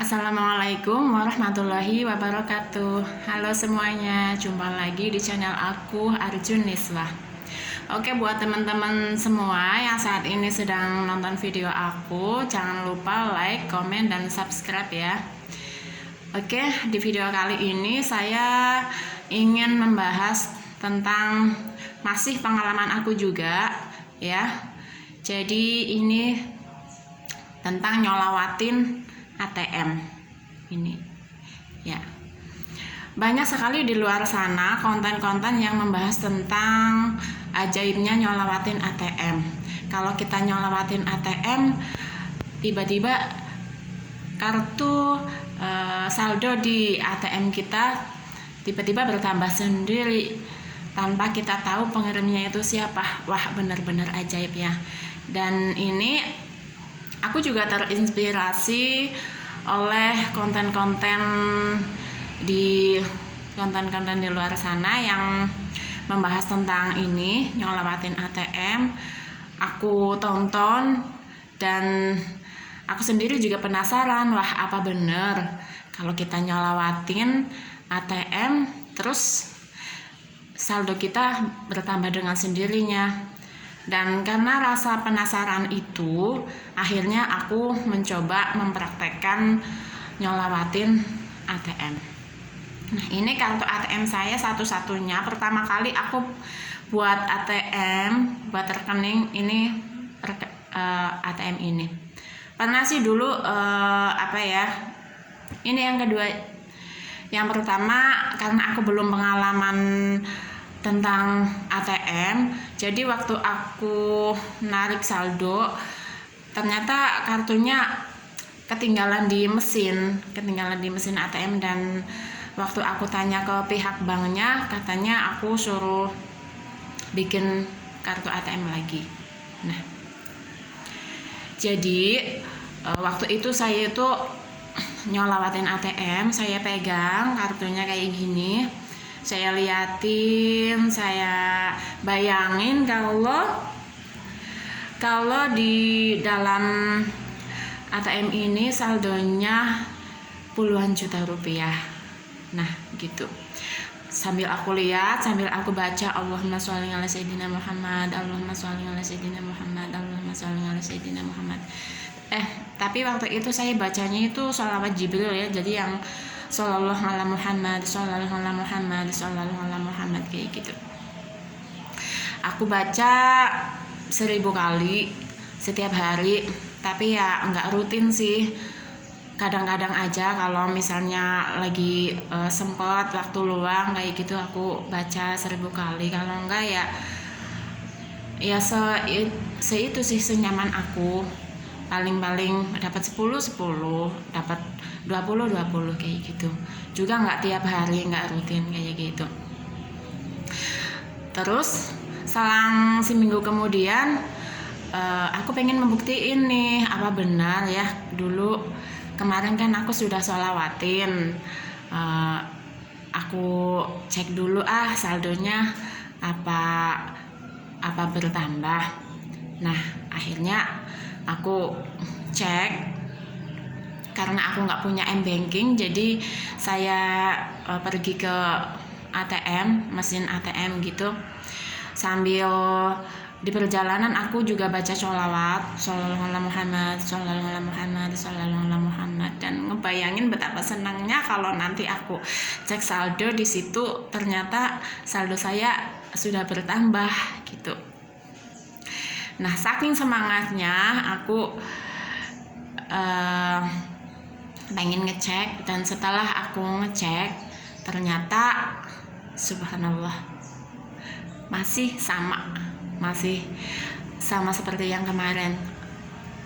Assalamualaikum warahmatullahi wabarakatuh. Halo semuanya, jumpa lagi di channel aku Arjun Niswah. Oke, buat teman-teman semua yang saat ini sedang nonton video aku, jangan lupa like, komen, dan subscribe ya. Oke, di video kali ini saya ingin membahas tentang masih pengalaman aku juga ya. Jadi ini tentang nyolawatin ATM ini ya. Banyak sekali di luar sana konten-konten yang membahas tentang ajaibnya nyolawatin ATM. Kalau kita nyolawatin ATM, tiba-tiba kartu saldo di ATM kita tiba-tiba bertambah sendiri tanpa kita tahu pengirimnya itu siapa. Wah, benar-benar ajaib ya. Dan ini aku juga terinspirasi oleh konten-konten di luar sana yang membahas tentang ini, nyolawatin ATM. Aku tonton dan aku sendiri juga penasaran, wah apa bener kalau kita nyolawatin ATM terus saldo kita bertambah dengan sendirinya. Dan karena rasa penasaran itu, akhirnya aku mencoba mempraktekkan nyolawatin ATM. Nah, ini kartu ATM saya satu-satunya. Pertama kali aku buat ATM, buat rekening ini ATM ini. Pernah sih dulu Ini yang kedua. Yang pertama karena aku belum pengalaman tentang ATM, jadi waktu aku narik saldo ternyata kartunya ketinggalan di mesin ATM, dan waktu aku tanya ke pihak banknya katanya aku suruh bikin kartu ATM lagi. Nah, jadi waktu itu saya itu nyolawatin ATM, saya pegang kartunya kayak gini. Saya liatin, saya bayangin kalau di dalam ATM ini saldonya puluhan juta rupiah. Nah, gitu. Sambil aku lihat, sambil aku baca Allahumma sholli ala sayyidina Muhammad, Allahumma sholli ala sayyidina Muhammad, Allahumma sholli ala sayyidina Muhammad. Tapi waktu itu saya bacanya itu sholawat Jibril ya. Jadi yang Sallallahu ala Muhammad, Sallallahu ala Muhammad, Sallallahu ala Muhammad kayak gitu. Aku baca 1000 kali setiap hari, tapi ya nggak rutin sih. Kadang-kadang aja kalau misalnya lagi sempet waktu luang kayak gitu aku baca 1000 kali. Kalau enggak ya itu sih senyaman aku. Paling-paling dapat 10, dapat 20 kayak gitu. Juga nggak tiap hari, nggak rutin kayak gitu. Terus selang seminggu kemudian aku pengen membuktiin nih apa benar ya, dulu kemarin kan aku sudah sholawatin, aku cek dulu saldonya apa bertambah. Nah, akhirnya aku cek. Karena aku nggak punya m-banking, jadi saya pergi ke ATM, mesin ATM gitu. Sambil di perjalanan aku juga baca sholawat Sallallahu ala Muhammad, Sallallahu ala Muhammad, Sallallahu ala Muhammad, dan ngebayangin betapa senangnya kalau nanti aku cek saldo di situ ternyata saldo saya sudah bertambah gitu. Nah, saking semangatnya aku pengen ngecek, dan setelah aku ngecek ternyata subhanallah masih sama seperti yang kemarin.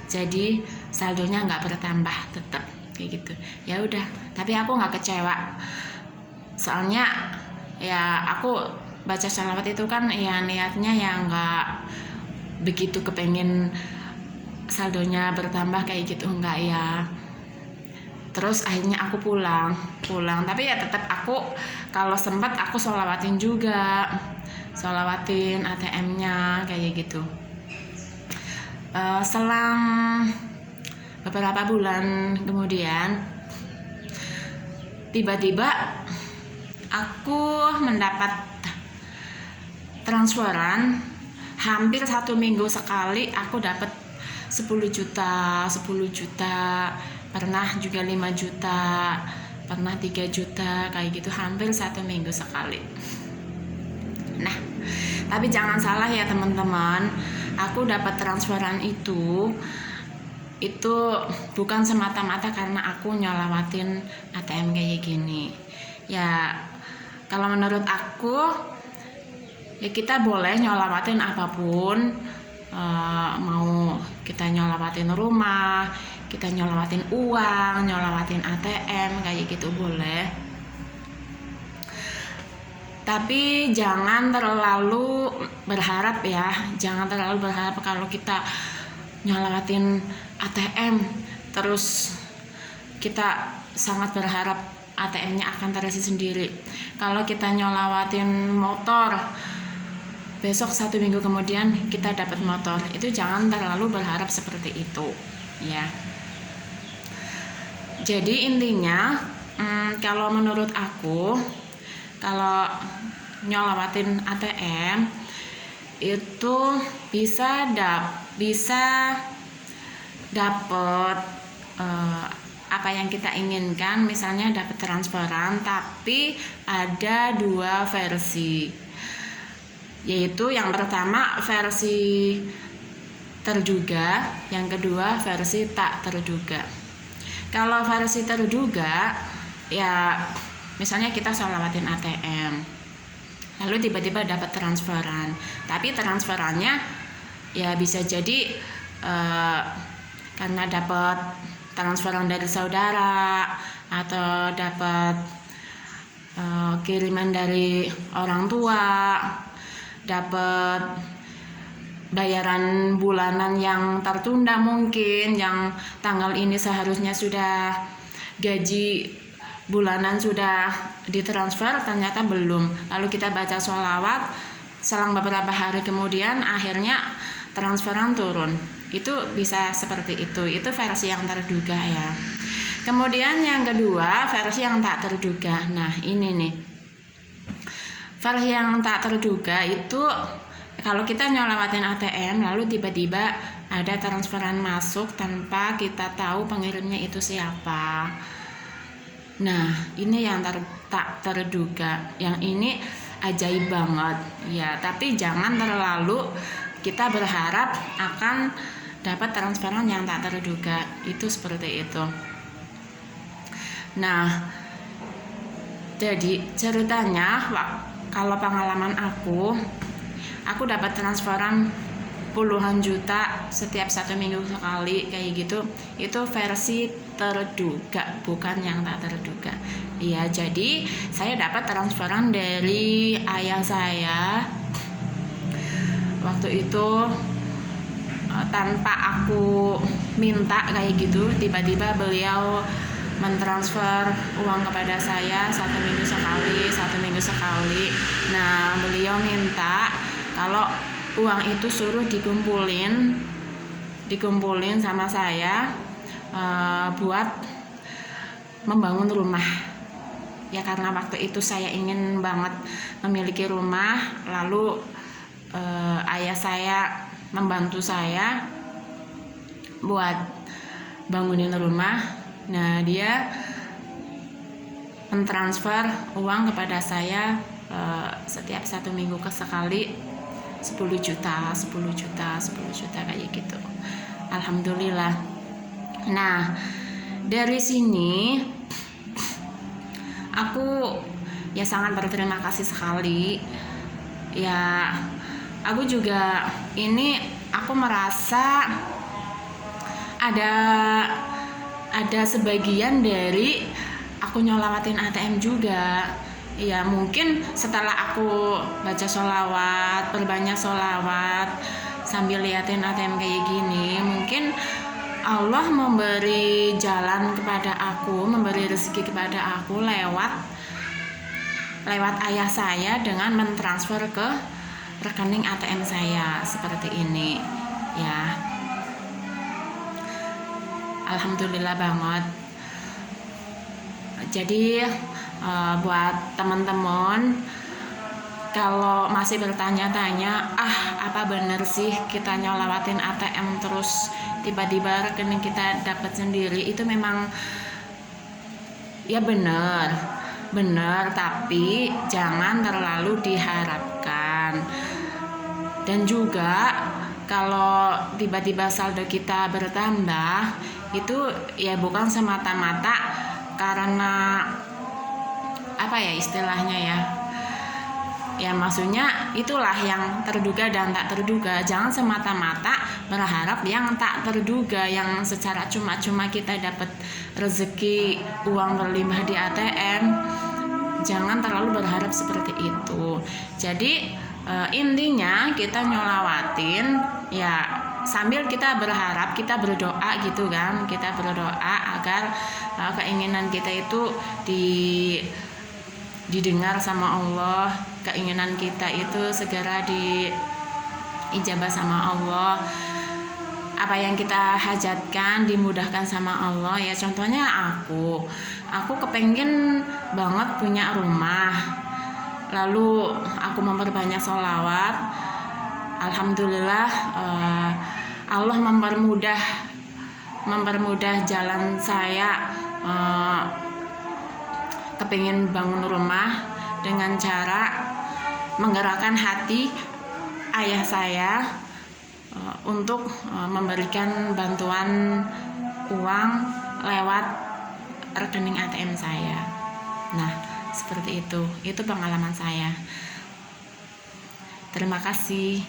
Jadi saldonya nggak bertambah, tetap kayak gitu. Ya udah, tapi aku nggak kecewa. Soalnya ya aku baca sholawat itu kan ya niatnya ya nggak begitu kepengen saldonya bertambah kayak gitu, enggak ya. Terus akhirnya aku pulang, tapi ya tetap aku kalau sempat aku sholawatin juga, sholawatin ATM-nya kayak gitu. Selang beberapa bulan kemudian tiba-tiba aku mendapat transferan hampir 1 minggu sekali. Aku dapat 10 juta, pernah juga 5 juta, pernah 3 juta, kayak gitu, hampir 1 minggu sekali. Nah, tapi jangan salah ya teman-teman, aku dapat transferan itu bukan semata-mata karena aku nyolawatin ATM kayak gini. Ya, kalau menurut aku, ya kita boleh nyolawatin apapun. Mau kita nyolawatin rumah, kita nyolawatin uang, nyolawatin ATM, kayak gitu boleh. Tapi jangan terlalu berharap ya, kalau kita nyolawatin ATM terus kita sangat berharap ATM-nya akan terisi sendiri. Kalau kita nyolawatin motor, besok 1 minggu kemudian kita dapat motor, itu jangan terlalu berharap seperti itu ya. Jadi intinya, kalau menurut aku, kalau nyolawatin ATM itu bisa dapat apa yang kita inginkan. Misalnya dapat transferan, tapi ada 2 versi, yaitu yang pertama versi terduga, yang kedua versi tak terduga. Kalau versi terduga, ya misalnya kita sholawatin ATM, lalu tiba-tiba dapat transferan, tapi transferannya ya bisa jadi karena dapat transferan dari saudara, atau dapat kiriman dari orang tua, dapat bayaran bulanan yang tertunda, mungkin yang tanggal ini seharusnya sudah gaji bulanan sudah ditransfer, ternyata belum. Lalu kita baca sholawat, selang beberapa hari kemudian akhirnya transferan turun. Itu bisa seperti itu versi yang terduga ya. Kemudian yang kedua, versi yang tak terduga. Nah ini nih, versi yang tak terduga itu kalau kita nyolawatin ATM lalu tiba-tiba ada transferan masuk tanpa kita tahu pengirimnya itu siapa. Nah ini yang tak terduga, yang ini ajaib banget ya. Tapi jangan terlalu kita berharap akan dapat transferan yang tak terduga, itu seperti itu. Nah jadi ceritanya, kalau pengalaman aku dapat transferan puluhan juta setiap 1 minggu sekali kayak gitu. Itu versi terduga, bukan yang tak terduga. Ya, jadi saya dapat transferan dari ayah saya waktu itu tanpa aku minta kayak gitu. Tiba-tiba beliau mentransfer uang kepada saya 1 minggu sekali. Nah, beliau minta kalau uang itu suruh dikumpulin sama saya buat membangun rumah. Ya karena waktu itu saya ingin banget memiliki rumah, lalu ayah saya membantu saya buat bangunin rumah. Nah, dia mentransfer uang kepada saya setiap 1 minggu sekali 10 juta kayak gitu. Alhamdulillah. Nah, dari sini aku ya sangat berterima kasih sekali. Ya, aku juga aku merasa ada sebagian dari aku nyolawatin ATM juga. Ya mungkin setelah aku baca sholawat, perbanyak sholawat sambil liatin ATM kayak gini, mungkin Allah memberi jalan kepada aku, memberi rezeki kepada aku lewat ayah saya dengan mentransfer ke rekening ATM saya seperti ini ya. Alhamdulillah banget. Jadi buat teman-teman, kalau masih bertanya-tanya, apa bener sih kita nyolawatin ATM terus tiba-tiba rekening kita dapat sendiri? Itu memang ya bener, tapi jangan terlalu diharapkan. Dan juga kalau tiba-tiba saldo kita bertambah, itu ya bukan semata-mata karena apa ya istilahnya ya maksudnya itulah yang terduga dan tak terduga. Jangan semata-mata berharap yang tak terduga, yang secara cuma-cuma kita dapat rezeki uang berlimpah di ATM. Jangan terlalu berharap seperti itu. Jadi intinya kita nyolawatin ya sambil kita berharap, kita berdoa gitu kan, kita berdoa agar keinginan kita itu didengar sama Allah, keinginan kita itu segera diijabah sama Allah, apa yang kita hajatkan dimudahkan sama Allah. Ya contohnya aku kepengen banget punya rumah, lalu aku memperbanyak sholawat. Alhamdulillah Allah mempermudah jalan saya kepingin bangun rumah dengan cara menggerakkan hati ayah saya untuk memberikan bantuan uang lewat rekening ATM saya. Nah, seperti itu pengalaman saya. Terima kasih.